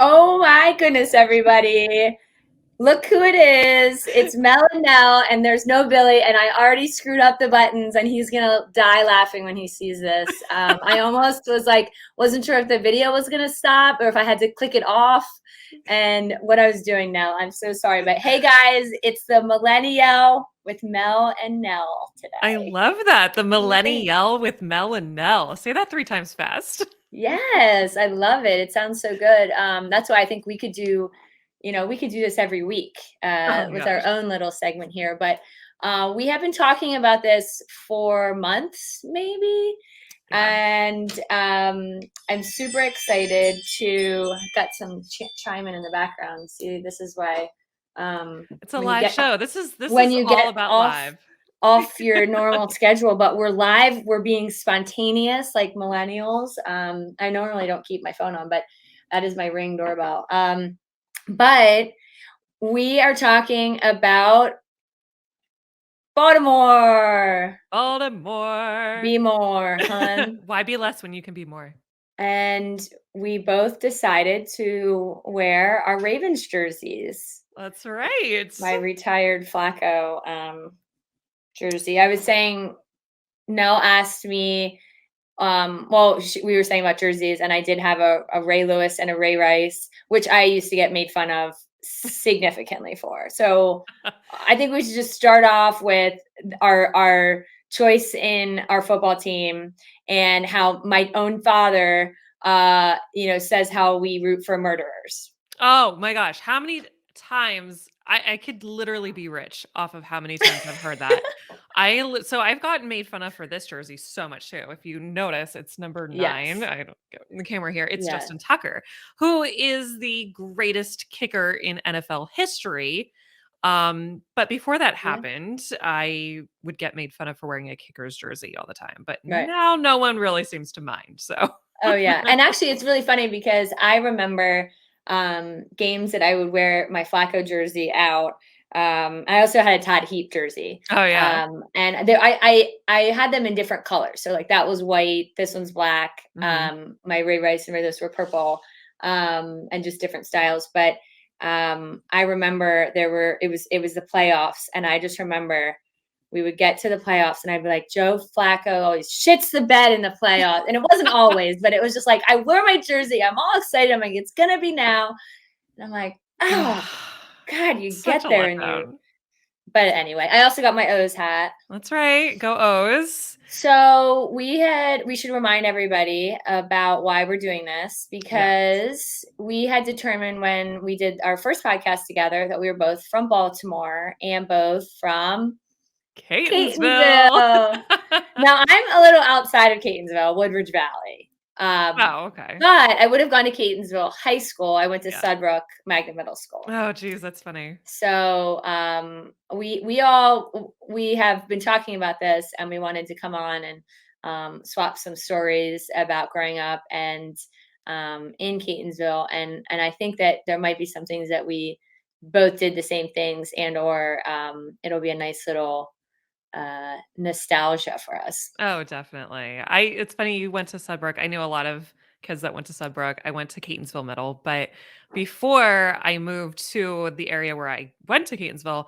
Oh my goodness, everybody. Look who it is. It's Mel and Nell, and there's no Billy, and I already screwed up the buttons, and he's gonna die laughing when he sees this. I almost was like, wasn't sure if the video was gonna stop or if I had to click it off and what I was doing now. I'm so sorry. But hey guys, it's the Millennial with Mel and Nell I today. love that. The Mel and Yay. Yell with Mel and Nell. Say that 3 times fast. Yes, I love it. It sounds so good. That's why I think we could do, we could do this every week Oh my with our gosh. own little segment here. But we have been talking about this for months, maybe. Yeah. And I'm super excited to, I've got some chiming in the background. See, this is why It's a when you live get show. This when is you all get about off live. your normal schedule, but we're live, we're being spontaneous like millennials. I normally don't keep my phone on, but that is my Ring doorbell. But we are talking about Baltimore. Baltimore. Be more, hun. Why be less when you can be more? And we both decided to wear our Ravens jerseys. That's right. My retired Flacco jersey. I was saying, Nell asked me, we were saying about jerseys, and I did have a Ray Lewis and a Ray Rice, which I used to get made fun of significantly for. So I think we should just start off with our choice in our football team and how my own father, says how we root for murderers. Oh my gosh. How many times I could literally be rich off of how many times I've heard that. So I've gotten made fun of for this jersey so much too. If you notice, it's number 9. Yes. I don't get the camera here. It's Yeah. Justin Tucker, who is the greatest kicker in NFL history. But before that Yeah. happened, I would get made fun of for wearing a kicker's jersey all the time. But Right. now no one really seems to mind. So Oh yeah. And actually it's really funny because I remember games that I would wear my Flacco jersey out. I also had a Todd Heap jersey. oh yeah. And there, I had them in different colors. So like that was white, this one's black. Mhm. My Ray Rice and Ray Lewis were purple, and just different styles. But I remember it was the playoffs, and I just remember we would get to the playoffs and I'd be like, Joe Flacco always shits the bed in the playoffs. And it wasn't always, but it was just like, I wear my jersey. I'm all excited. I'm like, it's going to be now. And I'm like, oh, God, you Such get a there and you. letdown. But anyway, I also got my O's hat. That's right. Go O's. So we should remind everybody about why we're doing this, Yeah. because we had determined when we did our first podcast together that we were both from Baltimore and both from Catonsville. Catonsville. Now I'm a little outside of Catonsville, Woodridge Valley. Oh, okay. But I would have gone to Catonsville High School. I went to Yeah. Sudbrook Magnet Middle School. Oh, geez, that's funny. So we have been talking about this, and we wanted to come on and swap some stories about growing up and in Catonsville, and I think that there might be some things that we both did the same things, and or it'll be a nice little nostalgia for us. Oh, definitely. It's funny you went to Sudbrook. I knew a lot of kids that went to Sudbrook. I went to Catonsville Middle, but before I moved to the area where I went to Catonsville,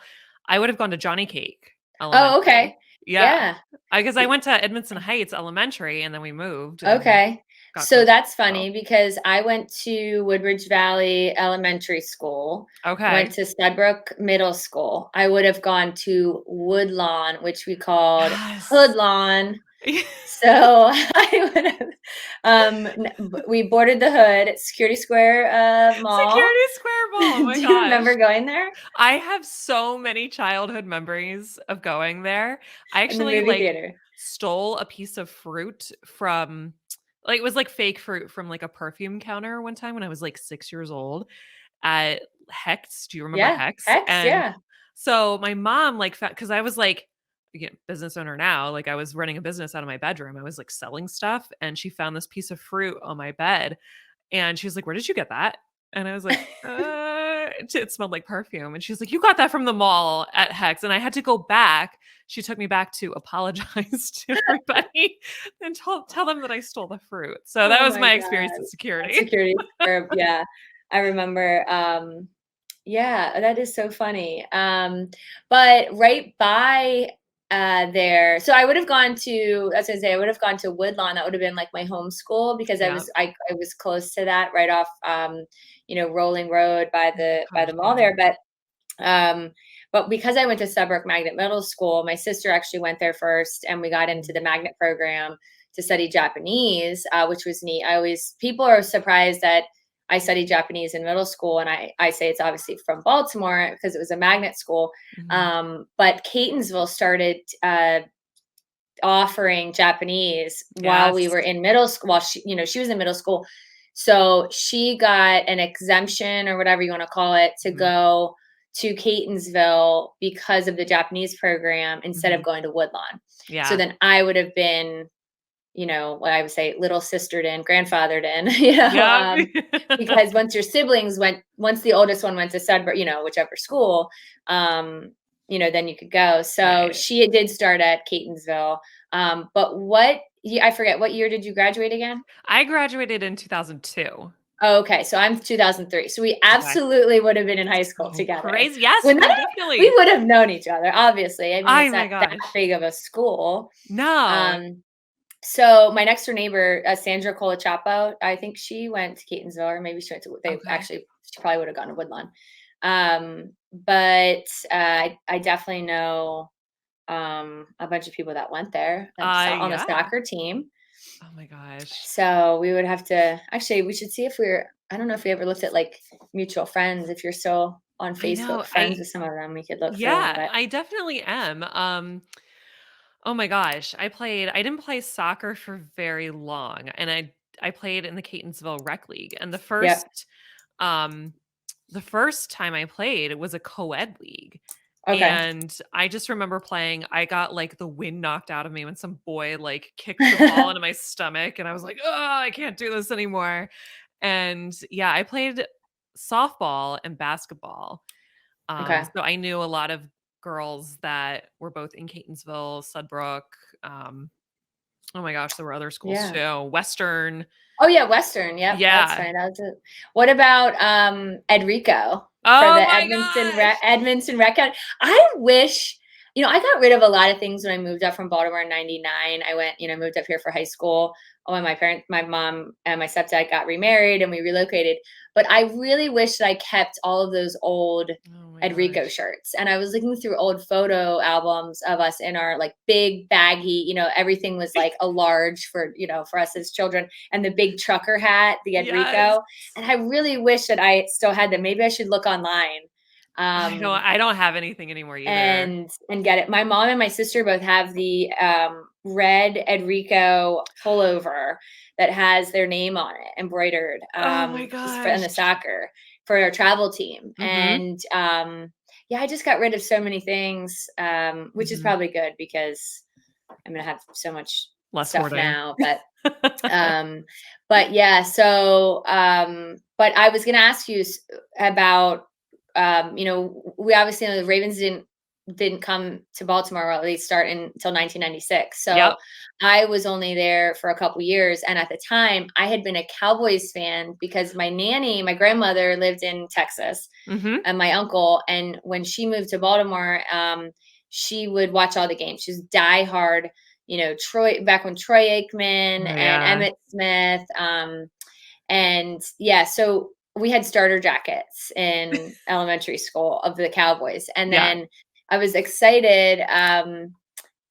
I would have gone to Johnny Cake Oh, Elementary. okay. Yeah. Yeah. Because I went to Edmondson Heights Elementary and then we moved and Okay. got So close to that's Catonsville. funny because I went to Woodbridge Valley Elementary School, went Okay. to Studbrook Middle School. I would have gone to Woodlawn, which we called Yes. Hoodlawn. So I would have, we boarded the hood at Security Square Mall. Security Square Mall. Oh my Do you gosh. remember going there? I have so many childhood memories of going there. I In the actually movie theater. stole a piece of fruit from it was like fake fruit from like a perfume counter one time when I was like 6 years old at Hecht's. Do you remember Yeah. Hecht's? Hex, And yeah. so my mom because I was like business owner now, like I was running a business out of my bedroom. I was like selling stuff and she found this piece of fruit on my bed and she was like, "Where did you get that?" And I was like, it smelled like perfume. And she's like, "You got that from the mall at Hex." And I had to go back. She took me back to apologize to everybody and tell them that I stole the fruit. So that Oh was my my God. experience at At security. Security Square, yeah. I remember, yeah, that is so funny. But right by there, so I would have gone to, as I say, I would have gone to Woodlawn. That would have been like my home school because Yeah. I was close to that right off Rolling Road by Oh my the gosh, mall yeah. there. Um but because I went to Sudbrook Magnet Middle School, my sister actually went there first, and we got into the magnet program to study Japanese, which was neat. People are surprised that I studied Japanese in middle school, and I say it's obviously from Baltimore because it was a magnet school. Mhm. But Catonsville started offering Japanese while we Yes. were in middle school. While she was in middle school, so she got an exemption or whatever you want to call it to Mhm. go to Catonsville because of the Japanese program instead of Mhm. going to Woodlawn. So Yeah. then I would have been, what I would say, little sistered in, grandfathered in, Yep. because once the oldest one went to Sudbury, whichever school, then you could go. So Right. she did start at Catonsville. But I forget, what year did you graduate again? I graduated in 2002. Oh, okay, so I'm 2003. So we Okay. absolutely would have been in high school So together. crazy. Yes, Well, we we definitely. would have known each other, obviously. I mean, Oh it's my not that gosh. big of a school. No. Um, so my next door neighbor, Sandra Colachapo, I think she went to Catonsville, or maybe she went to. Okay. She probably would have gone to Woodlawn. But I definitely know a bunch of people that went there and on the Yeah. soccer team. Oh my gosh. So we would have to actually. We should see if we're. I don't know if we ever looked at like mutual friends. If you're still on I Facebook know. friends with some of them, we could look through them. Yeah, But I definitely am. Oh my gosh, I didn't play soccer for very long, and I played in the Catonsville Rec League, and yep. um the first time I played, it was a co-ed league. Okay. And I just remember playing, I got like the wind knocked out of me when some boy like kicked the ball into my stomach, and I was like, "Oh, I can't do this anymore." And yeah, I played softball and basketball. Okay. So I knew a lot of girls that were both in Catonsville, Sudbrook. Oh my gosh, there were other schools Yeah. too. Western. Oh yeah, Western. Yep, that's Yeah. right. That was it. What about Edrico for Oh the my gosh. Edmonton Rec County? I wish, I got rid of a lot of things when I moved up from Baltimore in '99. I went, moved up here for high school. When my mom and my stepdad got remarried and we relocated. But I really wish that I kept all of those old Oh my Edrico gosh. shirts. And I was looking through old photo albums of us in our like big baggy, everything was like a large for us as children, and the big trucker hat, the Yes. Edrico. And I really wish that I still had them. Maybe I should look online. I don't have anything anymore either. And get it. My mom and my sister both have the red Edrico pullover that has their name on it embroidered, Oh my just for in gosh. the soccer for our travel team. Mhm. And yeah, I just got rid of so many things, which is Mhm. probably good because I'm gonna have so much Less stuff hoarding. now. Um, but yeah, so but I was gonna ask you about we obviously know the Ravens didn't come to Baltimore, or at least start until 1996. Yep. So I was only there for a couple years, and at the time, I had been a Cowboys fan because my grandmother, lived in Texas, Mhm. and my uncle, and when she moved to Baltimore, she would watch all the games. She's diehard, Troy, back when Troy Aikman Oh, and yeah. Emmett Smith, and yeah, so we had starter jackets in elementary school of the Cowboys. And Yeah. then I was excited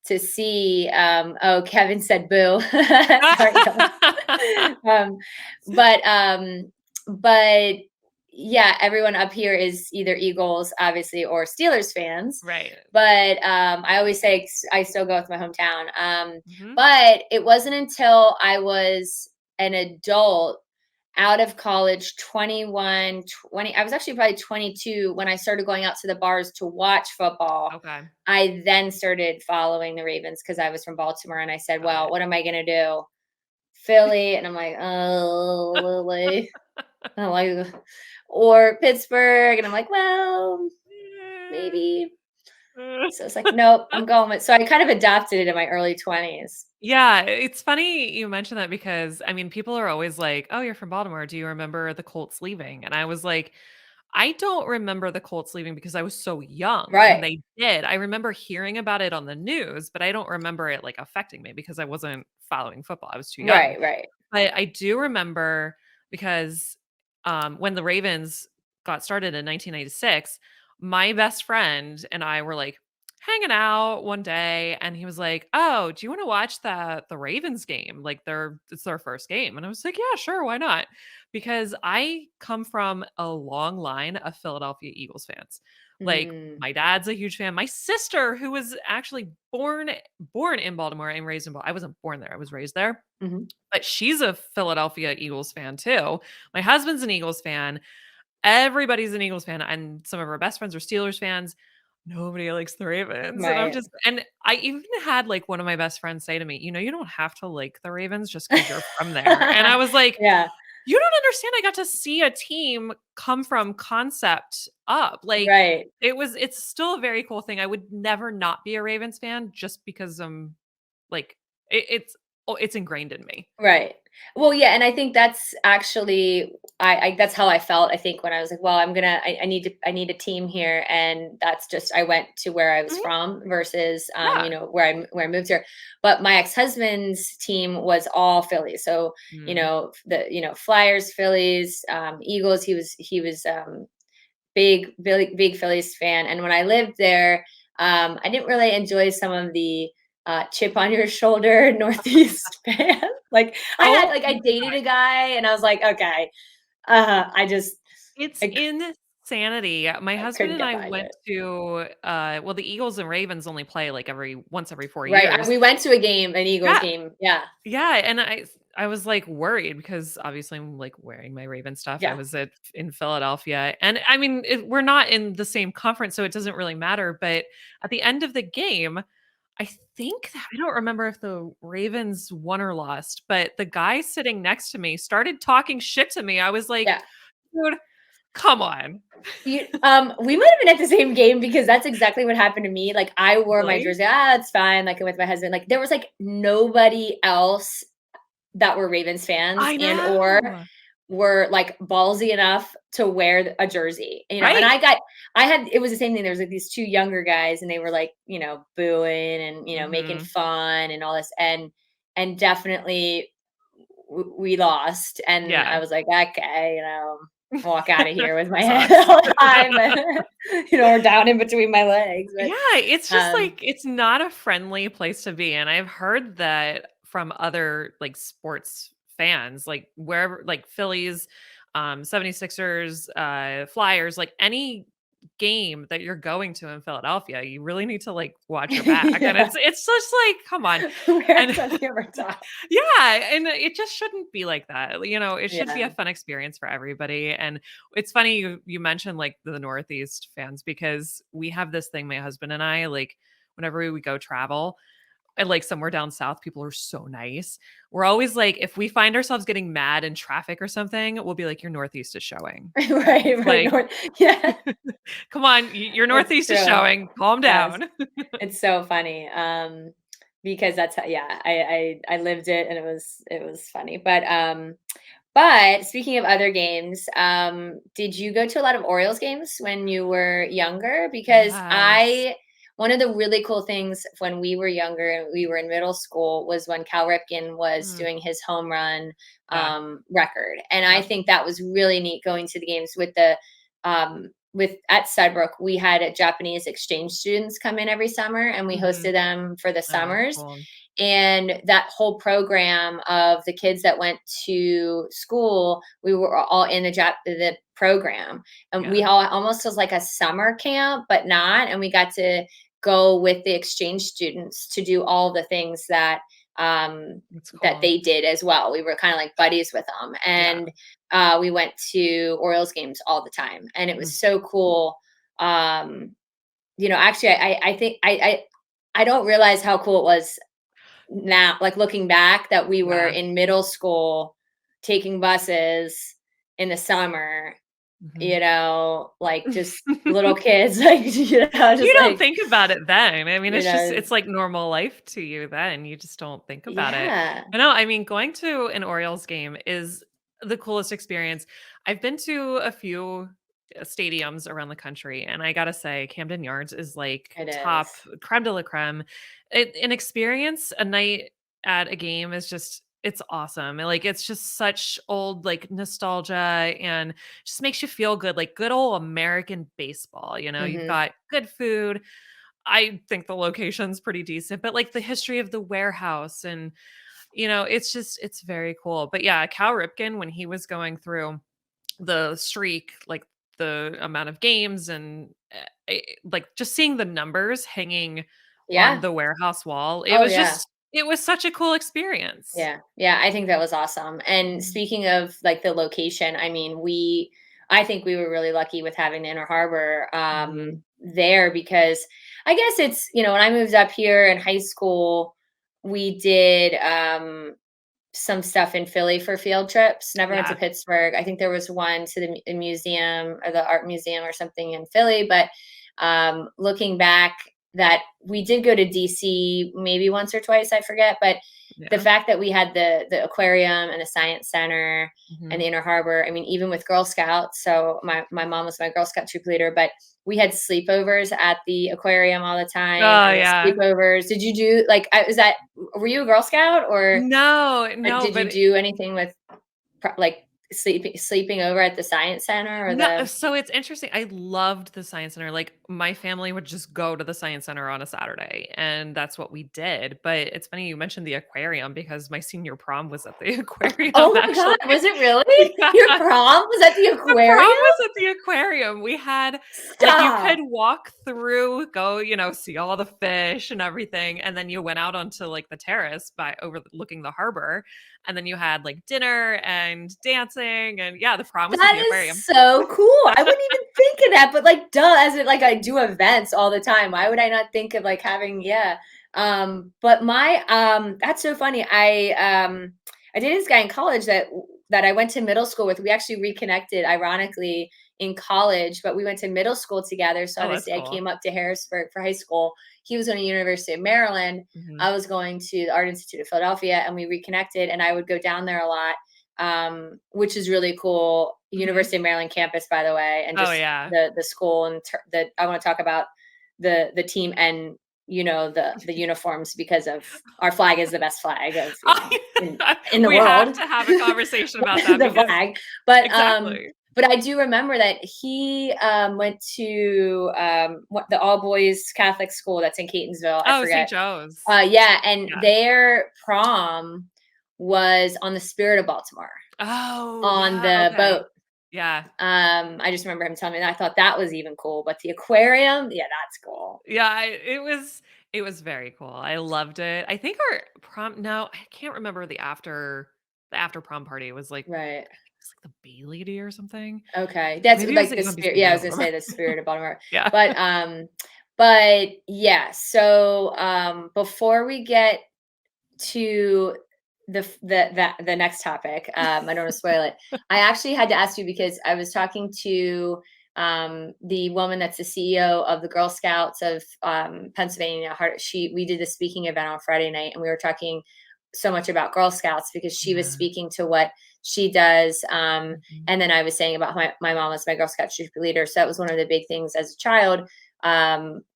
to see oh, Kevin said boo. Sorry, Kevin. um, but yeah, everyone up here is either Eagles, obviously, or Steelers fans. Right. But I always say I still go with my hometown. Mhm. But it wasn't until I was an adult, out of college, 21, 20, I was actually probably 22 when I started going out to the bars to watch football. Okay. I then started following the Ravens because I was from Baltimore, and I said, Got well, it. what am I going to do? Philly. And I'm like, oh, Lily. I'm like, or Pittsburgh. And I'm like, well, maybe. So it's like, nope, I'm going with. So I kind of adopted it in my early 20s. Yeah, it's funny you mentioned that because, I mean, people are always like, "Oh, you're from Baltimore. Do you remember the Colts leaving?" And I was like, I don't remember the Colts leaving because I was so young when Right, they did. I remember hearing about it on the news, but I don't remember it, like, affecting me because I wasn't following football. I was too young. right. But I do remember because, when the Ravens got started in 1996, my best friend and I were, like, hanging out one day, and he was like, "Oh, do you wanna watch the Ravens game? Like, it's their first game." And I was like, "Yeah, sure, why not?" Because I come from a long line of Philadelphia Eagles fans. Like, Mm, my dad's a huge fan. My sister, who was actually born in Baltimore and raised in Bal I wasn't born there, I was raised there. mhm. But she's a Philadelphia Eagles fan too. My husband's an Eagles fan. Everybody's an Eagles fan, and some of our best friends are Steelers fans. Nobody likes the Ravens. And Right. I even had like one of my best friends say to me, you don't have to like the Ravens just because you're from there. And I was like, Yeah, you don't understand. I got to see a team come from concept up. Like right. it's still a very cool thing. I would never not be a Ravens fan just because like it's ingrained in me. Right. Well, yeah, and I think that's actually I that's how I felt. I think when I was like, well, I need a team here, and that's just I went to where I was Mhm. from versus Yeah. where I moved here. But my ex husband's team was all Philly, so Mhm. Flyers, Phillies, Eagles. He was big Phillies fan, and when I lived there, I didn't really enjoy some of the chip on your shoulder Northeast fan. Like Oh I dated a guy, and I was like, okay, I just It's I, insanity. My I husband couldn't and get I behind went it. to, well, the Eagles and Ravens only play like once every 4 Right? years. We went to an Eagles Yeah, game. Yeah, yeah, and I was, like, worried because obviously I'm, like, wearing my Raven stuff. I yeah, was in Philadelphia, and I mean, we're not in the same conference, so it doesn't really matter, but at the end of the game, I don't remember if the Ravens won or lost, but the guy sitting next to me started talking shit to me. I was like, yeah. "Dude, come on." We might have been at the same game because that's exactly what happened to me. Like I wore my Really? jersey, it's fine. Like with my husband, like there was like nobody else that were Ravens fans I and or know. were like ballsy enough to wear a jersey, and Right. I had, it was the same thing. There was like these two younger guys and they were like, booing and, making Mhm. fun and all this. And definitely we lost. And I Yeah. was like, okay, walk out of here with my head Sucks. held high, but, or down in between my legs. Yeah, it's But, just like it's not a friendly place to be, and I've heard that from other, like, sports fans, like, wherever like, Phillies, 76ers, Flyers, like, any game that you're going to in Philadelphia, you really need to, like, watch your back, and yeah, it's just like, come on. wear And something over top. yeah, and it just shouldn't be like that. It should be Yeah. a fun experience for everybody. And it's funny you mentioned like the Northeast fans because we have this thing, my husband and I, like whenever we go travel and like somewhere down south, people are so nice. We're always like, if we find ourselves getting mad in traffic or something, we'll be like, your Northeast is showing. Right, Like, North, yeah, come on, your it's Northeast is true. showing. Calm Yes, down. it's so funny, because that's how, yeah, I lived it and it was funny, but speaking of other games, did you go to a lot of Orioles games when you were younger? Because Yes. one of the really cool things when we were younger and we were in middle school was when Cal Ripken was Mm, doing his home run yeah. record, and I Yep. think that was really neat going to the games with at Sudbrook. We had Japanese exchange students come in every summer, and we Hmm. hosted them for the Oh, summers, cool. and that whole program of the kids that went to school, we were all in the program, and we Yeah. all almost was like a summer camp, but not. And we got to go with the exchange students to do all the things That's that cool. they did as well. We were kind of like buddies with them, Yeah. and we went to Orioles games all the time, and it Mm. was so cool. Um, actually, I think I don't realize how cool it was now, like looking back, that we were Yeah. in middle school taking buses in the summer Mhm. like just little kids, like, You just don't like, think about it then. I mean, you know, it's like normal life to you then. You just don't think about it. yeah, But no, I mean, going to an Orioles game is the coolest experience. I've been to a few stadiums around the country, and I gotta say, Camden Yards is like it is. top creme de la creme. An experience, a night at a game is just it's awesome. Like it's just such old like nostalgia and just makes you feel good, like good old American baseball. You've Mhm. got good food. I think the location's pretty decent, but like the history of the warehouse and it's very cool. But yeah, Cal Ripken when he was going through the streak, like the amount of games and like just seeing the numbers hanging on Yeah. the warehouse wall, Oh, yeah. it was such a cool experience. Yeah. Yeah, I think that was awesome. And Mhm. speaking of like the location, I mean, I think we were really lucky with having the Inner Harbor Mhm. there because I guess when I moved up here in high school, we did some stuff in Philly for field trips. Never went to Yeah. Pittsburgh. I think there was one to the museum or the art museum or something in Philly. But looking back, that we did go to DC maybe once or twice, I forget. But the Yeah. fact that we had the aquarium and the science center and Mhm. the Inner Harbor. I mean, even with Girl Scouts. So my mom was my Girl Scout troop leader, but we had sleepovers at the aquarium all the time, Oh, and the yeah. sleepovers. Did you do like? Is that Were you a Girl Scout or? No, no, Did you but do anything with like sleeping over at the science center or no, the so it's interesting. I loved the science center. Like my family would just go to the science center on a Saturday, and that's what we did. But it's funny you mentioned the aquarium because my senior prom was at the aquarium Oh my god, actually. was it really? Your Yeah. prom was at the The prom aquarium? was at the aquarium. We had like you could Stop. walk through, go, see all the fish and everything, and then you went out onto like the terrace by overlooking the harbor, and then you had like dinner and dancing, and yeah, the prom was at That the is aquarium. so cool. I wouldn't even think of that, but like duh, as it like I do events all the time. Why would I not think of like having yeah. But my that's so funny. I dated this guy in college that I went to middle school with. We actually reconnected ironically in college, but we went to middle school together. So Oh, that's obviously I cool. came up to Harrisburg for high school. He was going to University of Maryland. Mhm. I was going to the Art Institute of Philadelphia, and we reconnected, and I would go down there a lot, which is really cool. Mhm. University of Maryland campus, by the way, and Oh, just yeah. the school and that I want to talk about the team and the uniforms because of our flag is the best flag of in the We have world, to have a conversation about that the because flag. But exactly. but I do remember that he went to the all boys Catholic school that's in Catonsville. I Oh, forget. St. Joe's. Yeah, and Yeah. their prom was on the Spirit of Baltimore Oh, on yeah, the okay. boat. Yeah. I just remember him telling me that. I thought that was even cool, but the aquarium, yeah, that's cool. Yeah, it was very cool. I loved it. I think our prom no, I can't remember the after prom party. It was like Right. I think it was like the Bay Lady or something. Okay. That's Maybe it was like at the spirit. UMBC, Yeah, I I was don't gonna remember. say the Spirit of Baltimore. Yeah. But yeah, so before we get to the next topic, I don't want to spoil it. I actually had to ask you because I was talking to the woman that's the CEO of the Girl Scouts of Pennsylvania. We did the speaking event on Friday night, and we were talking so much about Girl Scouts because she was Yeah. speaking to what she does. Mhm. And then I was saying about my mom as my Girl Scout troop leader. So that was one of the big things as a child.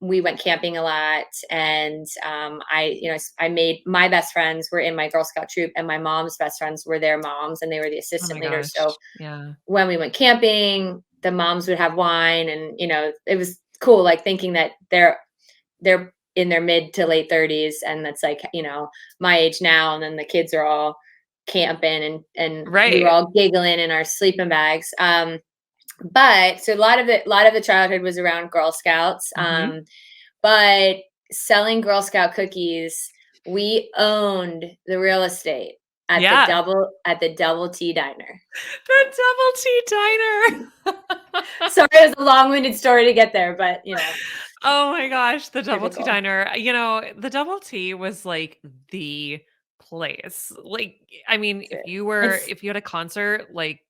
We went camping a lot, and I made my best friends were in my Girl Scout troop, and my mom's best friends were their moms, and they were the Oh my assistant leaders. So gosh. Yeah. when we went camping, the moms would have wine, and it was cool, like thinking that they're in their mid to late 30s, and that's like my age now, and then the kids are all camping, and we were Right. all giggling in our sleeping bags. But so a lot of the childhood was around Girl Scouts. Mhm. But selling Girl Scout cookies, we owned the real estate Yeah. at the Double T Diner. The Double T Diner. Sorry, it was a long-winded story to get there, but Oh my gosh, the Double T typical. Diner. The Double T was like the place. Like, I mean, That's it. And if you had a concert, like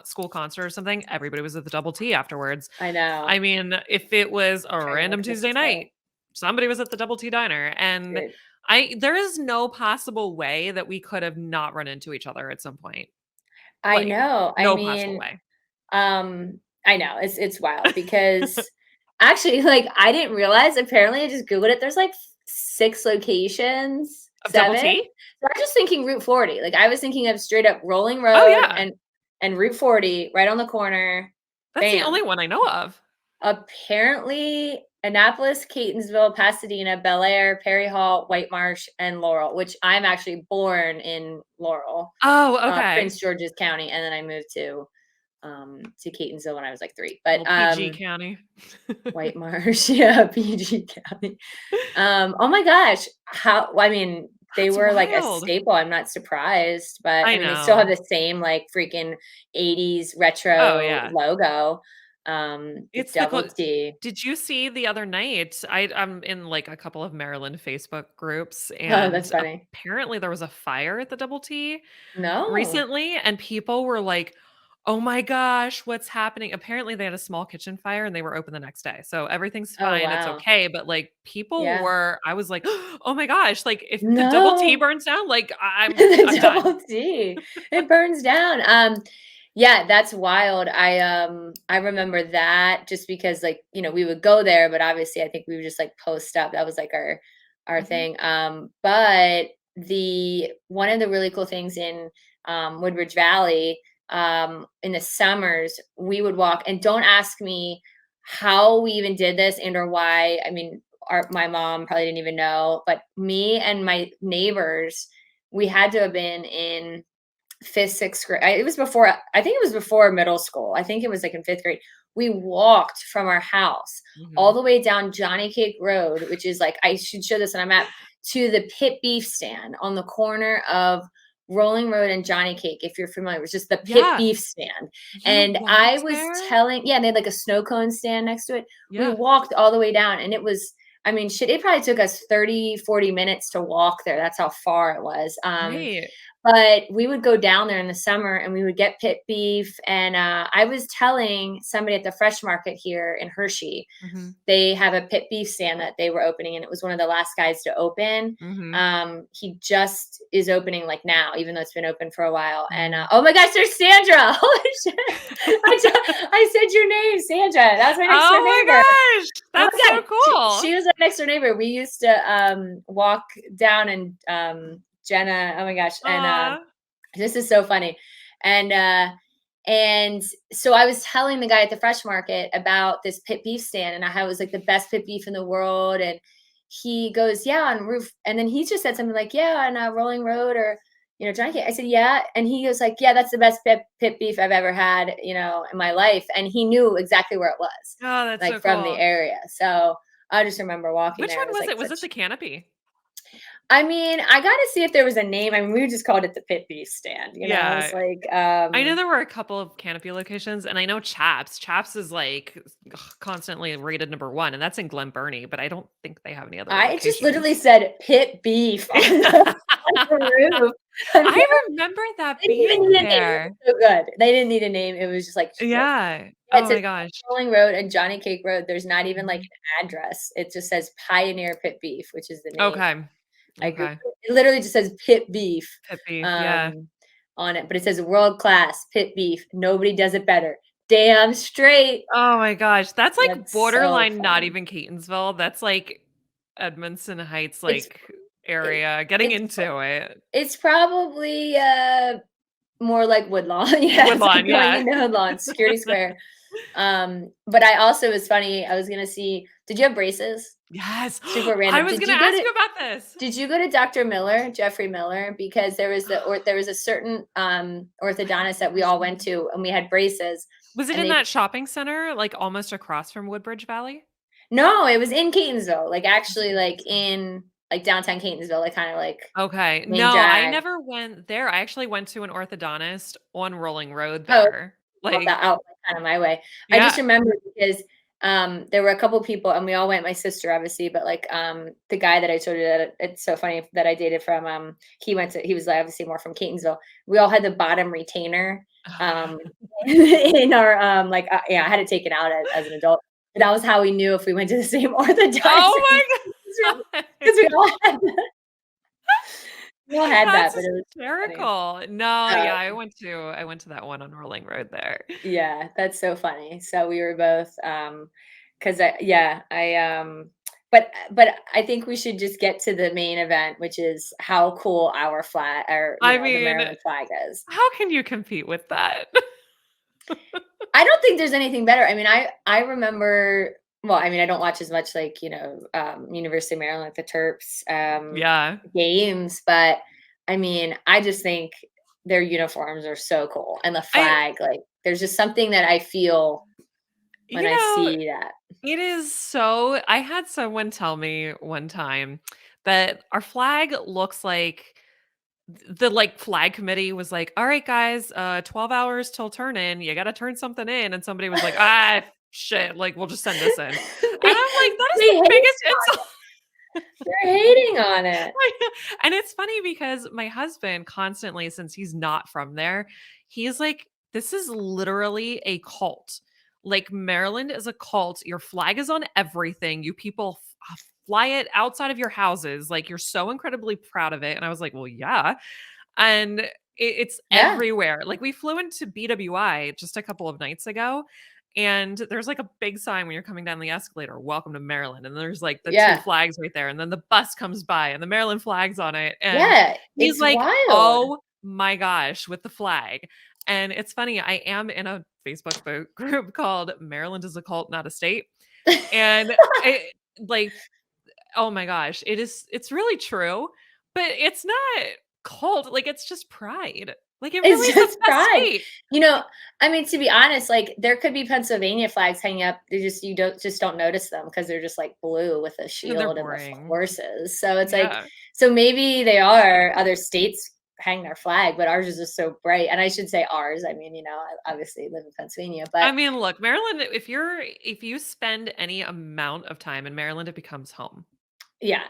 school concert or something, everybody was at the Double T afterwards. I know. I mean, if it was a Trying to random look at Tuesday this way. night, somebody was at the Double T diner, and Dude, there is no possible way that we could have not run into each other at some point. I Like, know. I no possible mean, way. I know it's wild because actually, like, I didn't realize. Apparently, I just googled it. There's like 6 locations, Of Double 7. T? So I'm just thinking Route 40. Like I was thinking of straight up Rolling Oh, Road yeah. and Route 40 right on the corner. That's the Bam. only one I know of. Apparently, Annapolis, Catonsville, Pasadena, Bel Air, Perry Hall, White Marsh, and Laurel, which I'm actually born in Laurel, Oh, okay. Prince George's County, and then I moved to Catonsville when I was like 3. But Little PG County. White Marsh, yeah, PG County. Oh my gosh, I mean, they That's were like a wild. staple. I'm not surprised, but I I mean, they still have know. the same like freaking 80s Oh, retro yeah. logo. The It's the double clo T. Did you see the other night? I'm in, like, a couple of Maryland Facebook groups, Oh, that's and funny. apparently there was a fire at the Double T No. recently, and people were like, "Oh my gosh, what's happening?" Apparently, they had a small kitchen fire, and they were open the next day, so everything's Oh, fine, it's wow. okay, but, like, people Yeah. were I was like, "Oh my gosh," like, if the Double T No. burns down, like, The I'm done. double T. It burns down. Yeah, that's wild. I remember that just because like, we would go there, but obviously I think we would just like post up. That was like our Mhm. thing. But the one of the really cool things in Woodbridge Valley, in the summers, we would walk, and don't ask me how we even did this and or why. I mean, my mom probably didn't even know, but me and my neighbors, we had to have been in 5th, 6th grade. It was before, I think it was before middle school. I think it was like in 5th grade. We walked from our house all Mhm. the way down Johnny Cake Road, which is like, I should show this on a map, to the Pit Beef stand on the corner of Rolling Road and Johnny Cake. If you're familiar, it was just the Pit Yeah. Beef stand. You And I walked was there? yeah, they had like a snow cone stand next to it. We Yeah. walked all the way down, and it was, I mean, shit, it probably took us 30, 40 minutes to walk there. That's how far it was. Right. But we would go down there in the summer and we would get pit beef. And I was telling somebody at the fresh market here in Hershey, Mhm. they have a pit beef stand that they were opening, and it was one of the last guys to open. Mhm. He just is opening like now, even though it's been open for a while. And Mm. oh my gosh, there's Sandra! Holy shit! I said your name, Sandra. That was my next door Oh my neighbor. gosh, Oh that's my so god, cool. she was my next door neighbor. We used to walk down, and Jenna. Oh my gosh, and Aw. this is so funny. And and so I was telling the guy at the fresh market about this pit beef stand and how it was like the best pit beef in the world. And he goes, yeah, on roof. And then he just said something like, yeah, on Rolling Road, or Johnny Cake. I said, yeah. And he goes like, yeah, that's the best pit beef I've ever had, in my life. And he knew exactly where it was, Oh, that's like so from the cool. area. So I just remember walking Which there. one It was was like it? Was it such, the canopy? I mean, I got to see if there was a name. I mean, we just called it the pit beef stand, it's Yeah. like, I know there were a couple of canopy locations, and I know Chaps. Chaps is, like, constantly rated number 1, and that's in Glen Burnie, but I don't think they have any other I just literally locations. said pit beef on the roof. And I remember that they didn't even being need a name. It there. was so good. They didn't need a name. It was just like, Yeah. yeah, it Oh says my gosh. Rolling Road and Johnny Cake Road. There's not even like Mhm. an address. It just says Pioneer Pit Beef, which is the name. Okay. I Googled Okay. it. It literally just says pit beef Pit beef, yeah. um, on it, but it says world class pit beef. Nobody does it better. Damn straight. Oh my gosh, that's, like, That's so borderline not funny. even Catonsville, that's, like, Edmondson Heights, It's like, it, area, getting it's into it. it's probably more like Woodlawn. Yeah, it's like Woodlawn, going yeah. into Woodlawn, Security Square. But I also, was funny. I was gonna see. Did you have braces? Yes. Super I random. was Did gonna you go ask to you about this. Did you go to Dr. Miller, Jeffrey Miller? Because there was a certain I don't orthodontist that we think all so. went to, and we had braces, Was it and in they that shopping center, like, almost across from Woodbridge Valley? no, it was in Catonsville, like Was it actually in like Catonsville? in like downtown Catonsville, like kind of like Okay. main No, I drag. never went there. I actually went to an orthodontist on Rolling Road Oh, there. out that Like, out kind of my way. I just yeah. remember because there were a couple people, and we all went, my sister obviously, but like the guy that I told you, that it's so funny that I dated from he was obviously more from Catonsville. We all had the bottom retainer. um, in our, yeah, I had to take it out as an adult. But that was how we knew if we went to the same orthodontist. Oh my god. Because we all had that, That's but it was funny. hysterical. No, Uh, yeah, I went to that one on Rolling Road there. yeah, that's so funny. So we were both, because but I think we should just get to the main event, which is how cool our flag, or I the mean, Maryland flag is. how can you compete with that? I don't think there's anything better. I mean, I remember. Well, I mean, I don't watch as much like University of Maryland, like the Terps Yeah. games, but I mean, I just think their uniforms are so cool, and the I flag, like, there's just something that I feel when you I know, see that. it is so I had someone tell me one time that our flag looks like the, like, flag committee was like, "All right, guys, 12 hours till turn in. You gotta turn something in." And somebody was like, "Ah, shit, like, we'll just send this in." And they, I'm like, "That is they the hate, biggest insult." they're hating on it. And it's funny because my husband constantly, since he's not from there, he's like, "This is literally a cult. Like, Maryland is a cult. Your flag is on everything. You people fly it outside of your houses. Like, you're so incredibly proud of it." And I was like, "Well, yeah." And it's Yeah, everywhere. Like, we flew into BWI just a couple of nights ago, and there's like a big sign when you're coming down the escalator, "Welcome to Maryland." And there's like the two yeah, flags right there. And then the bus comes by and the Maryland flag's on it. And yeah. he's It's like, wild. "Oh my gosh," with the flag. And it's funny, I am in a Facebook group called Maryland is a Cult, Not a State. And it, like, oh my gosh, it's really true, but it's not cult. Like, it's just pride. Like, it really It's is the just best pride. state. I mean, to be honest, like, there could be Pennsylvania flags hanging up. You don't notice them because they're just like blue with a They're shield and the boring. horses. So it's like, Yeah. so maybe they are other states hang their flag, but ours is just so bright. And I should say ours. I mean, I obviously live in Pennsylvania, I but mean, look, Maryland, if you spend any amount of time in Maryland, it becomes home. yeah.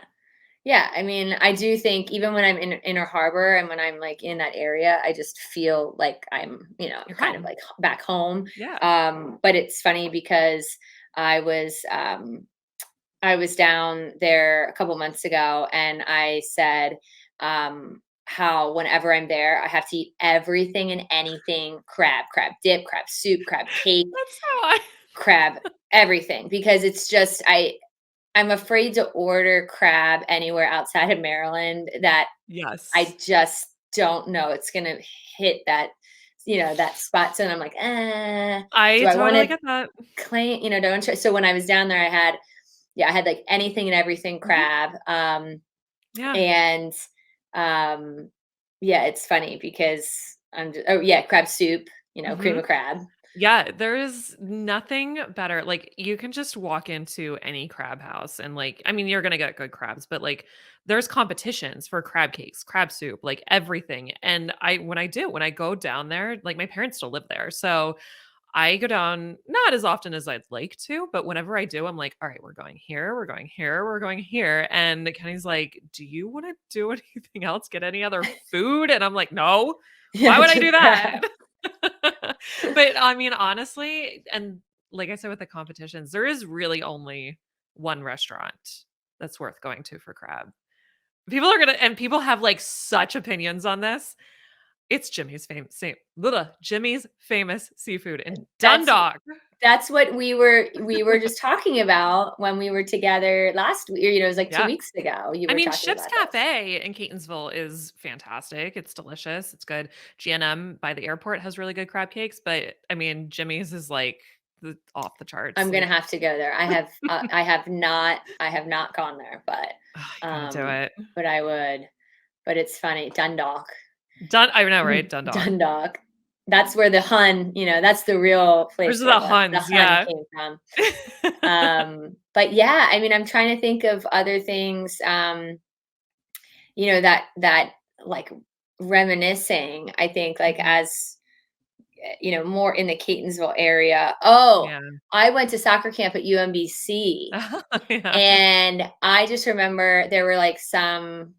Yeah, I mean, I do think even when I'm in Inner Harbor and when I'm like in that area, I just feel like I'm, You're kind of home. like back home. Yeah. But it's funny because I was I was down there a couple months ago, and I said how whenever I'm there, I have to eat everything and anything crab dip, crab soup, crab cake, That's how I crab everything, because it's just I'm afraid to order crab anywhere outside of Maryland that I Yes. just don't know it's gonna hit that spot. So I'm like, do I I want totally to get that. claim, don't try. So when I was down there, I had like anything and everything Mhm. crab. Yeah. And yeah, it's funny because oh yeah, crab soup, cream Mhm. of crab. Yeah, there is nothing better. Like, you can just walk into any crab house and, like, I mean, you're gonna get good crabs, but, like, there's competitions for crab cakes, crab soup, like, everything. And when I go down there, like, my parents still live there, so I go down not as often as I'd like to, but whenever I do, I'm like, "All right, we're going here, we're going here, we're going here." And Kenny's like, "Do you wanna do anything else? Get any other food?" And I'm like, "No. Why Yeah, would I do just that?" crab. But, I mean, honestly, and like I said with the competitions, there is really only one restaurant that's worth going to for crab. People have, like, such opinions on this. It's Jimmy's Famous Seafood in That's Dundalk. That's what we were just talking about when we were together last week. It was like 2 Yeah. weeks ago. You I were mean, talking Ship's about this. Cafe in Catonsville is fantastic. It's delicious. It's good. GNM by the airport has really good crab cakes, but I mean, Jimmy's is like off the charts. I'm gonna Like, have to go there. I have not gone there, you gotta do it. but I would. But it's funny, Dundalk. I know, right? Dundalk. Dundalk. That's where the Hun, that's the real There's place where the the Huns, Hun yeah. came from. But yeah, I mean, I'm trying to think of other things, that like reminiscing, I think, like, Mhm. as more in the Catonsville area. Oh, Yeah. I went to soccer camp at UMBC, Yeah. and I just remember there were like some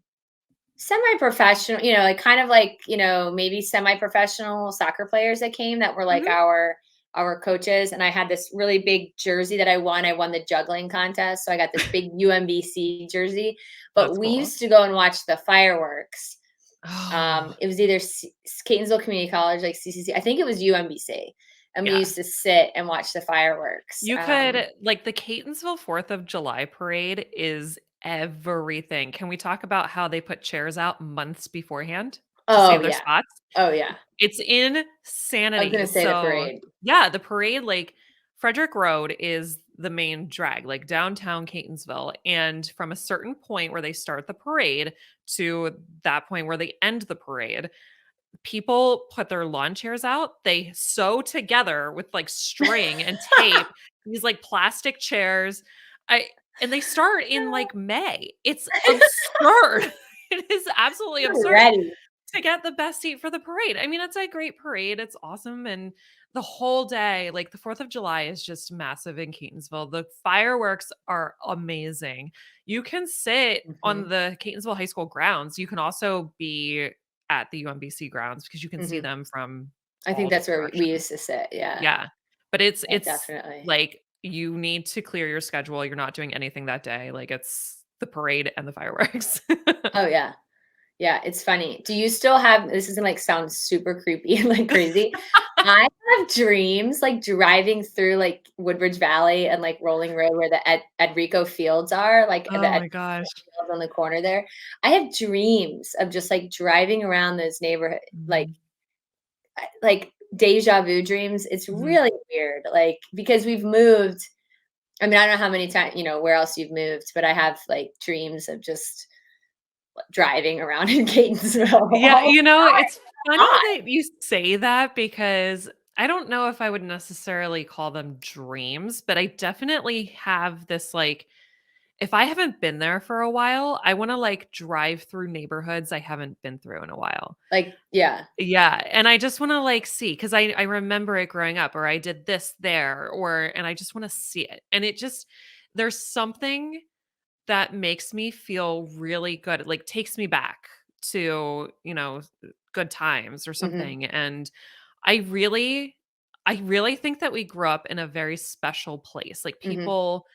semi-professional, like kind of like, maybe semi-professional soccer players that came that were like Mhm. our coaches. And I had this really big jersey that I won. I won the juggling contest. So I got this big UMBC jersey. But That's we cool. used to go and watch the fireworks. Oh, It was either Catonsville Community College, like CCC. I think it was UMBC. And we yeah. used to sit and watch the fireworks. You could like, the Catonsville 4th of July parade is everything. Can we talk about how they put chairs out months beforehand to Oh save their yeah. spots? Oh yeah. It's I was insanity. gonna say the So, parade. yeah, the parade, like, Frederick Road is the main drag, like, downtown Catonsville, and from a certain point where they start the parade to that point where they end the parade, people put their lawn chairs out, they sew together with, like, string and tape these, like, plastic chairs. I and they start in, like, May. It's absurd. It is absolutely absurd Ready. to get the best seat for the parade. I mean, it's a great parade, it's awesome, and the whole day, like, the 4th of July is just massive in Catonsville. The fireworks are amazing. You can sit on Mhm, the Catonsville High School grounds. You can also be at the UMBC grounds because you can see mhm. them from I think all that's different where we directions. used to sit, yeah. Yeah. But Yeah, it's definitely. like, you need to clear your schedule. You're not doing anything that day. Like, it's the parade and the fireworks. Oh, yeah. Yeah, it's funny. Do you still have this is gonna, like, sound super creepy and, like, crazy. I have dreams, like, driving through, like, Woodbridge Valley and, like, Rolling Road where the Edrico Fields are, like, the Oh Ed my gosh. Fields on the corner there. I have dreams of just, like, driving around those neighborhood Mhm. like, deja vu dreams. It's Mhm. really weird, like, because we've moved. I mean, I don't know how many times, where else you've moved, but I have, like, dreams of just driving around in Catonsville Yeah, all it's the funny time. that you say that because I don't know if I would necessarily call them dreams, but I definitely have this, like, if I haven't been there for a while, I wanna, like, drive through neighborhoods I haven't been through in a while. Like, yeah. Yeah, and I just wanna, like, see because I remember it growing up, or I did this there, or and I just wanna see it, and it just there's something that makes me feel really good. It, like, takes me back to, good times or Mhm, something, and I really I really think that we grew up in a very special place. Like, mhm, people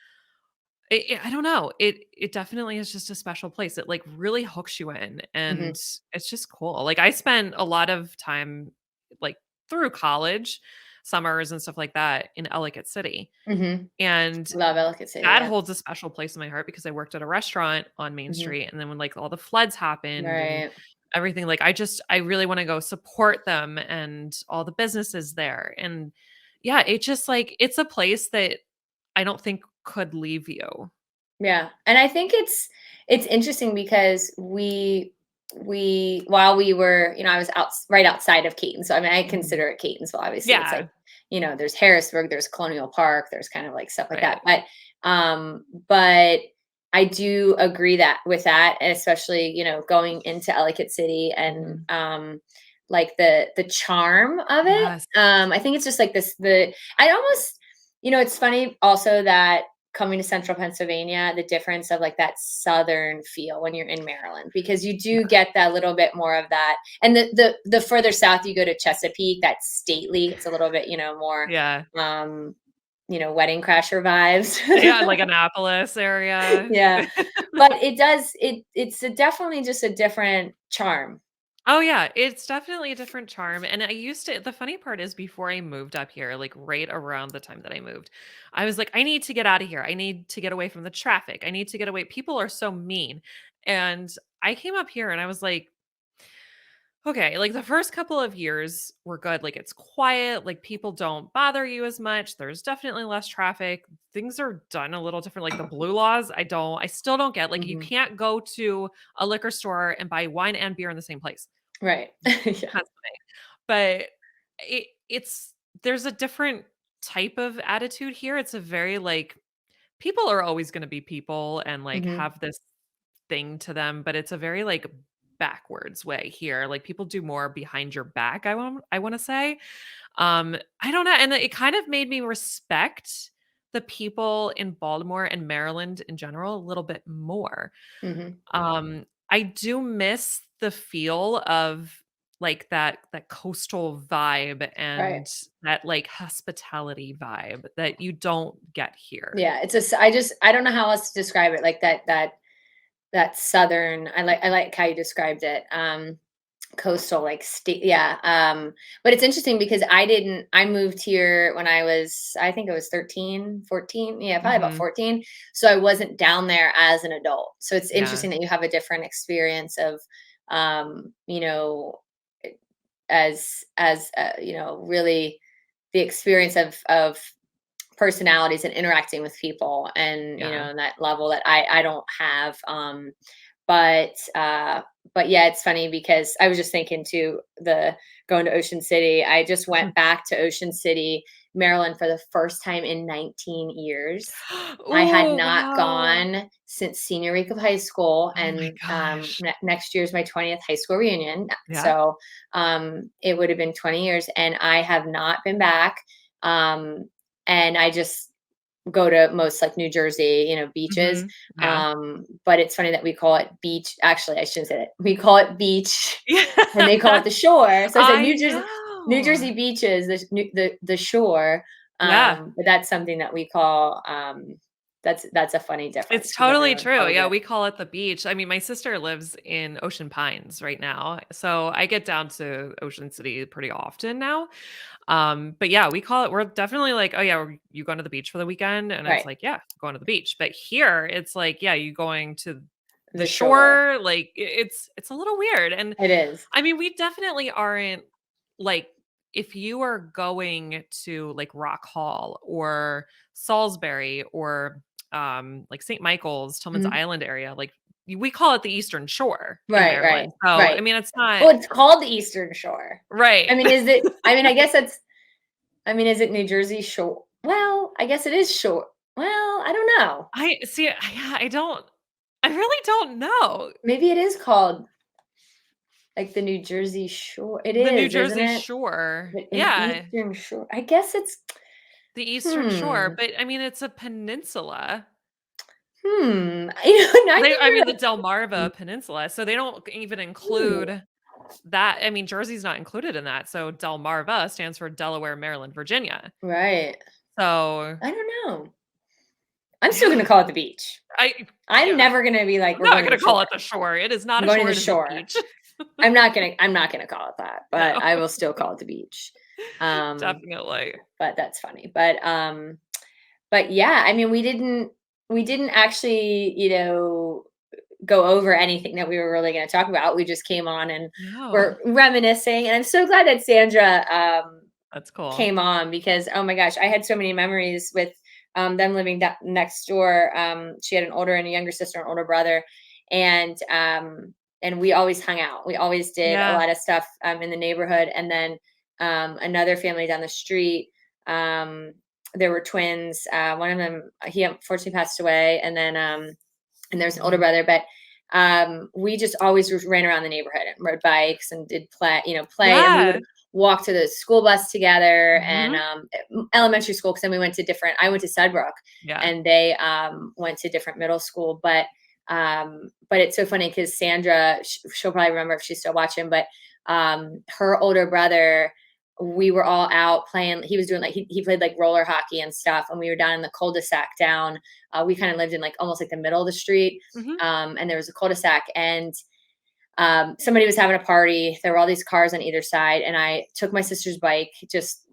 I don't know. It definitely is just a special place. It, like, really hooks you in, and mhm, it's just cool. Like, I spent a lot of time, like, through college, summers and stuff like that in Ellicott City, mhm. and Love Ellicott City, that yeah. holds a special place in my heart because I worked at a restaurant on Main Mhm. Street, and then when, like, all the floods happened and Right. everything, like, I really wanna go support them and all the businesses there, and yeah, it just, like, it's a place that I don't think could leave you. Yeah, and I think it's interesting because we while we were, I was right outside of Caton, so I mean, I Mhm. consider it Catonsville. Obviously, it's like, Yeah, there's Harrisburg, there's Colonial Park, there's kind of like stuff like that. right. But I do agree that with that, and especially going into Ellicott City and Mhm. like the charm of it. Yes. I think it's just like this. The I almost it's funny also that coming to central Pennsylvania, the difference of like that southern feel when you're in Maryland, because you do Yeah. get that little bit more of that. And the further south you go to Chesapeake, that's stately. It's a little bit, more Yeah. um, wedding crasher vibes. Yeah, like Annapolis area. Yeah. But it's definitely just a different charm. Oh, yeah, it's definitely a different charm, and I used to the funny part is before I moved up here, like, right around the time that I moved, I was like, "I need to get out of here. I need to get away from the traffic. I need to get away people are so mean." And I came up here and I was like, "Okay," like, the first couple of years were good, like, it's quiet, like, people don't bother you as much, there's definitely less traffic, things are done a little different, like, the blue laws, I still don't get, like, you Mhm. can't go to a liquor store and buy wine and beer in the same place. Right. Yeah. That's funny. But it's there's a different type of attitude here. It's a very, like, people are always gonna be people and, like, Mhm. have this thing to them, but it's a very, like, backwards way here. Like, people do more behind your back, I wanna say. I don't know, and it kind of made me respect the people in Baltimore and Maryland in general a little bit more. Mhm. Um, I do miss the feel of like that coastal vibe Right. and that like hospitality vibe that you don't get here. Yeah, I don't know how else to describe it, like that southern, I like how you described it, coastal, like state, yeah, but it's interesting because I moved here when I was, I think I was 13, 14, yeah, probably about Mhm. 14, so I wasn't down there as an adult, so it's Yeah. interesting that you have a different experience of, you know, really the experience of personalities and interacting with people, and Yeah. that level that I don't have, but yeah, it's funny because I was just thinking too, the going to Ocean City, I just went back to Ocean City, Maryland, for the first time in 19 years. I had Oh, not wow. gone since senior week of high school, Oh my and gosh. next year is my 20th high school reunion, Yeah. so it would have been 20 years, and I have not been back, um, and I just go to most, like, New Jersey, beaches. Mhm. Yeah. But it's funny that we call it beach. Actually, I shouldn't say that. We call it beach and they call Yeah. it the shore. So I said I New Jersey know. beaches, the shore. Yeah. But that's something that we call, that's a funny It's difference because totally everyone true. calls Yeah, it we call it the beach. I mean, my sister lives in Ocean Pines right now, so I get down to Ocean City pretty often now. But yeah, we call it we're definitely like, "Oh, yeah, you going to the beach for the weekend?" And it's right, like, "Yeah, going to the beach." But here, it's like, "Yeah, you going to the the shore. shore?" Like, it's a little weird, and It is. I mean, we definitely aren't like if you are going to like Rock Hall or Salisbury or like St. Michael's, Tillman's Mhm. Island area, like we call it the Eastern Shore in Right, right, Maryland. So, I right. mean, it's not Well, it's called the Eastern Shore. right. I mean, I guess that's I mean, is it New Jersey shore? Well, I guess it is shore. Well, I don't know. I see. Yeah, I really don't know. Maybe it is called like the New Jersey Shore. It The New is, isn't Jersey it? Shore. An Yeah, Eastern Shore. I guess it's the Eastern Shore, hmm. but I mean, it's a peninsula. I I mean, the never Delmarva Peninsula, so they don't even ooh, include that. I mean, Jersey's not included in that, so Delmarva stands for Delaware, Maryland, Virginia. right. So, I don't know. I'm still yeah, gonna call it the beach. I I'm yeah, never gonna be like, I'm we're not going to the gonna call shore. it the shore. It is not I'm a going to shore, the it is a shore. beach. I'm not gonna call it that, but No, I will still call it the beach. Um, definitely. but that's funny. But yeah, I mean, we didn't actually, go over anything that we were really going to talk about. We just came on and No, we're reminiscing, and I'm so glad that Sandra that's cool. came on because oh my gosh, I had so many memories with them living next door. She had an older and a younger sister, and older brother, and we always hung out. We always did a Yeah. lot of stuff in the neighborhood, and then another family down the street. Um, there were twins. One of them, he unfortunately passed away, and there's an older Mhm. brother, but we just always ran around the neighborhood and rode bikes and did play, and we would Yeah. walk to the school bus together, and Mhm. elementary school, because then we went to different. I went to Sudbrook, Yeah. and they went to different middle school, but it's so funny because Sandra, she'll probably remember if she's still watching, but her older brother, we were all out playing. He was doing like he played like roller hockey and stuff, and we were down in the cul-de-sac down. We kind of lived in like almost like the middle of the street, Mhm. and there was a cul-de-sac, and somebody was having a party. There were all these cars on either side, and I took my sister's bike. Just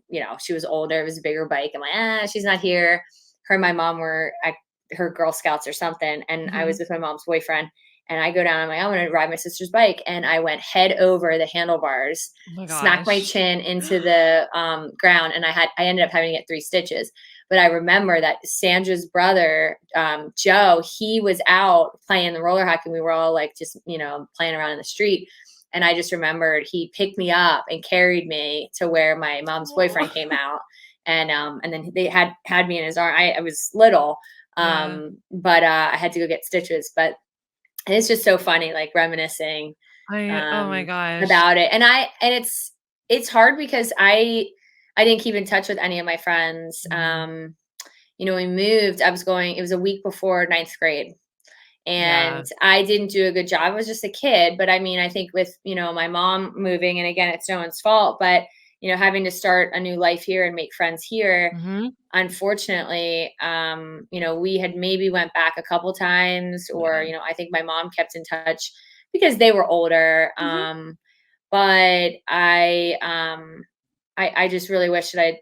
she was older; it was a bigger bike. I'm like, she's not here. Her and my mom were at her Girl Scouts or something, and I was Mhm. with my mom's boyfriend. And I go down. I'm like, I'm going to ride my sister's bike, and I went head over the handlebars, Oh my smacked my gosh. chin into the ground, and I ended up having to get 3 stitches. But I remember that Sandra's brother, Joe, he was out playing the roller hockey. We were all like just, playing around in the street. And I just remembered he picked me up and carried me to where my mom's boyfriend Oh. came out. And then they had me in his arm. I was little, Yeah. but I had to go get stitches. But it's just so funny, like reminiscing Oh my gosh. about it. And it's hard because I didn't keep in touch with any of my friends. Mhm. We moved. It was a week before ninth grade. And I didn't do a good job. I was just a kid. But I mean, I think with, my mom moving, and again, it's no one's fault, but, having to start a new life here and make friends here, Mhm. unfortunately, we had maybe went back a couple times, or, Yeah. I think my mom kept in touch because they were older. Mhm. But I just really wish that I'd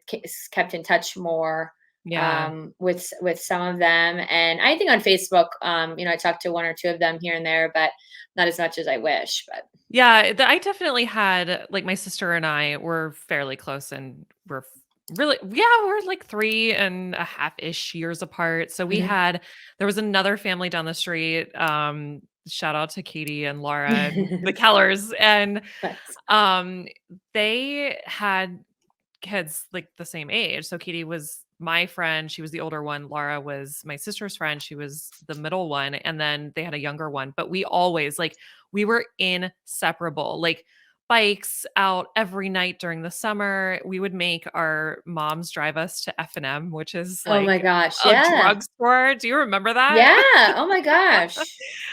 kept in touch more, Yeah. with some of them. And I think on Facebook, I talked to one or two of them here and there, but not as much as I wish. But Yeah, I definitely had like my sister and I were fairly close, and we're like 3.5-ish years apart. So Mhm. there was another family down the street. Shout out to Katie and Laura and the Kellers. And Nice. um they had kids like the same age. So Katie was my friend. She was the older one. Laura was my sister's friend. She was the middle one. And then they had a younger one. But we always we were inseparable. Like bikes out every night during the summer. We would make our moms drive us to F&M, which is Oh my like gosh, a yeah. drugstore. Do you remember that? Yeah, oh my gosh.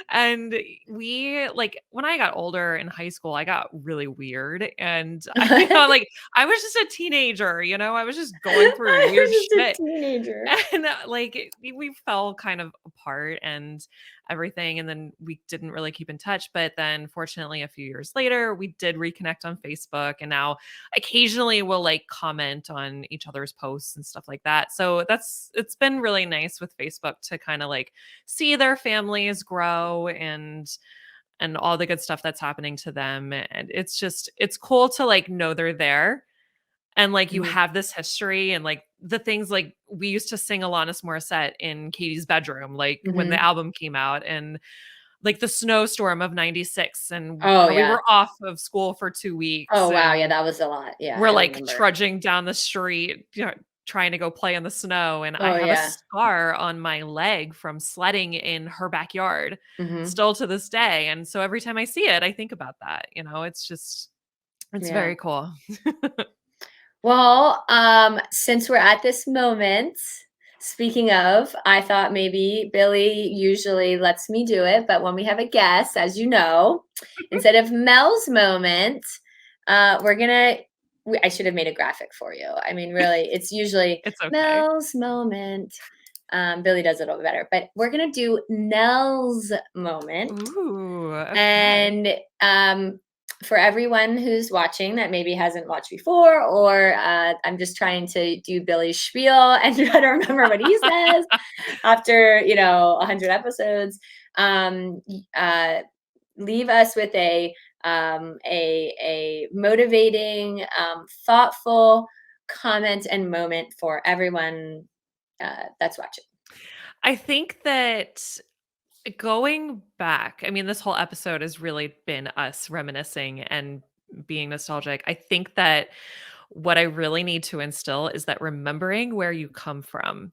And we like when I got older in high school, I got really weird. And I got I was just a teenager, I was just going through I weird was just a shit. teenager. And we fell kind of apart and everything. And then we didn't really keep in touch. But then fortunately, a few years later, we did reconnect on Facebook. And now occasionally we'll comment on each other's posts and stuff like that. So it's been really nice with Facebook to kind of see their families grow and all the good stuff that's happening to them. And it's cool to know they're there, and you Mhm. have this history, and the things we used to sing Alanis Morissette in Katie's bedroom, when the Mhm. album came out, and the snowstorm of 96, and Oh, how we yeah. were off of school for 2 weeks, Oh, wow, yeah, and that was a lot. Yeah, we're I remember. trudging down the street, trying to go play in the snow. And I Oh, have a yeah. scar on my leg from sledding in her backyard Mhm. still to this day. And so every time I see it, I think about that. It's Yeah. very cool. Well, since we're at this moment, speaking of, I thought maybe Billy usually lets me do it, but when we have a guest, as you know, instead of Mel's moment, we're gonna. I should have made a graphic for you. I mean, really, it's usually It's okay. Mel's moment. Billy does it a little better, but we're gonna do Nell's moment. Ooh, okay. And for everyone who's watching that maybe hasn't watched before, or I'm just trying to do Billy's spiel and try to remember what he says after 100 episodes. Leave us with a motivating, thoughtful comment and moment for everyone that's watching. I think that going back, I mean, this whole episode has really been us reminiscing and being nostalgic. I think that what I really need to instill is that remembering where you come from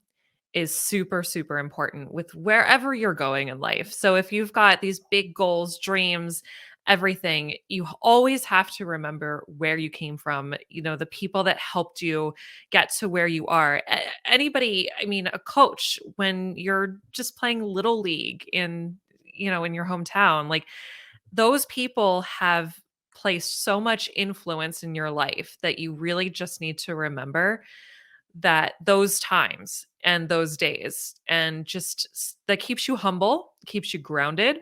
is super, super important with wherever you're going in life. So if you've got these big goals, dreams, everything, you always have to remember where you came from, the people that helped you get to where you are. Anybody, I mean, a coach when you're just playing little league in your hometown, those people have placed so much influence in your life that you really just need to remember that those times and those days, and that keeps you humble, keeps you grounded,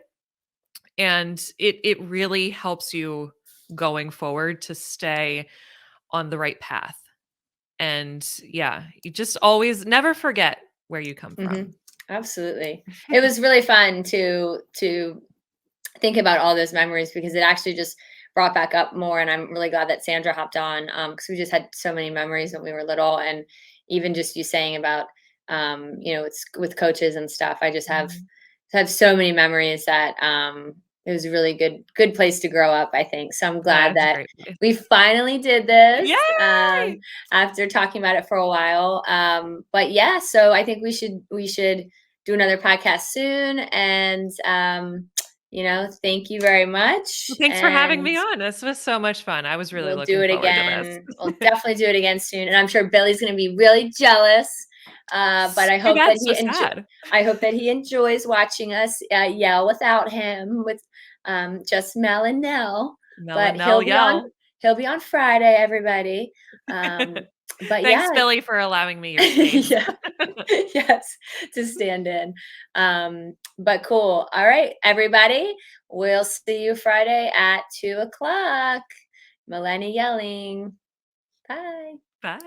and it really helps you going forward to stay on the right path. And yeah, you just always never forget where you come Hmm. from. Absolutely, it was really fun to think about all those memories because it actually just brought back up more. And I'm really glad that Sandra hopped on because we just had so many memories when we were little. And even just you saying about, it's with coaches and stuff. I just Mhm. have so many memories that it was a really good place to grow up, I think. So I'm Yeah, glad it's a that great place. we finally did this Yay! after talking about it for a while. But yeah, so I think we should do another podcast soon. And thank you very much. Well, thanks for having And me on. This was so much fun. I was really we'll do looking it forward to this. again. We'll definitely do it again soon. And I'm sure Billy's going to be really jealous But I Too hope bad, that so sad. I hope that he enjoys watching us yell without him with just Mel and Nell. Mel But and Nell Yell. he'll be on Friday, everybody. But Thanks, yeah, Billy, for allowing me your space. yeah, yes, to stand in. But cool. All right, everybody. We'll see you Friday at 2:00. Mel and Nell Yelling. Bye. Bye.